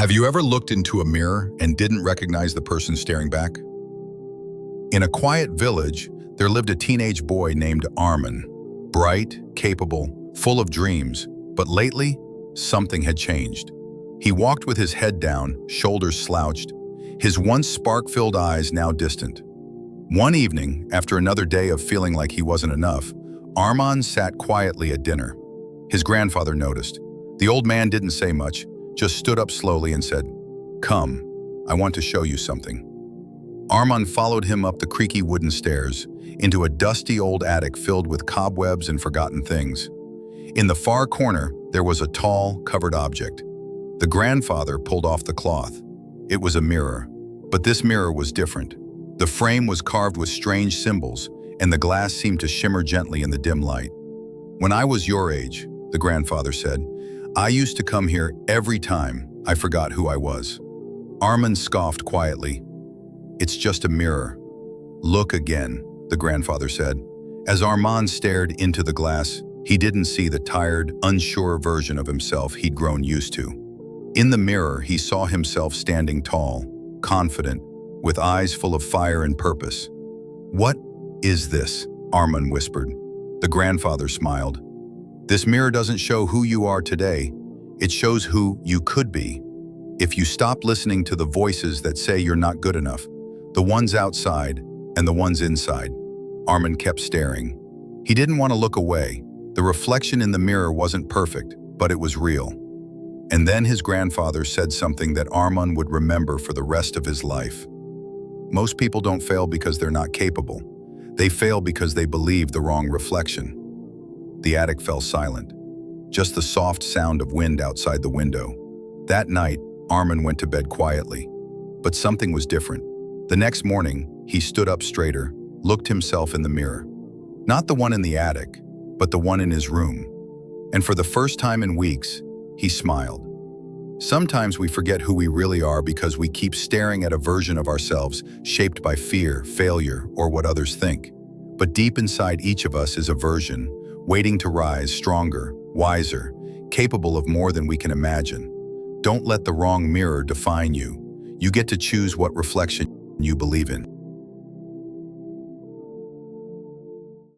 Have you ever looked into a mirror and didn't recognize the person staring back? In a quiet village, there lived a teenage boy named Arman. Bright, capable, full of dreams, but lately, something had changed. He walked with his head down, shoulders slouched, his once spark-filled eyes now distant. One evening, after another day of feeling like he wasn't enough, Arman sat quietly at dinner. His grandfather noticed. The old man didn't say much, just stood up slowly and said, "Come, I want to show you something." Arman followed him up the creaky wooden stairs, into a dusty old attic filled with cobwebs and forgotten things. In the far corner, there was a tall, covered object. The grandfather pulled off the cloth. It was a mirror, but this mirror was different. The frame was carved with strange symbols, and the glass seemed to shimmer gently in the dim light. "When I was your age," the grandfather said, "I used to come here every time I forgot who I was." Arman scoffed quietly. "It's just a mirror." "Look again," the grandfather said. As Arman stared into the glass, he didn't see the tired, unsure version of himself he'd grown used to. In the mirror, he saw himself standing tall, confident, with eyes full of fire and purpose. "What is this?" Arman whispered. The grandfather smiled. "This mirror doesn't show who you are today. It shows who you could be. If you stop listening to the voices that say you're not good enough, the ones outside and the ones inside." Arman kept staring. He didn't want to look away. The reflection in the mirror wasn't perfect, but it was real. And then his grandfather said something that Arman would remember for the rest of his life. Most people don't fail because they're not capable. They fail because they believe the wrong reflection. The attic fell silent. Just the soft sound of wind outside the window. That night, Arman went to bed quietly. But something was different. The next morning, he stood up straighter, looked himself in the mirror. Not the one in the attic, but the one in his room. And for the first time in weeks, he smiled. Sometimes we forget who we really are because we keep staring at a version of ourselves shaped by fear, failure, or what others think. But deep inside each of us is a version, waiting to rise stronger, wiser, capable of more than we can imagine. Don't let the wrong mirror define you. You get to choose what reflection you believe in.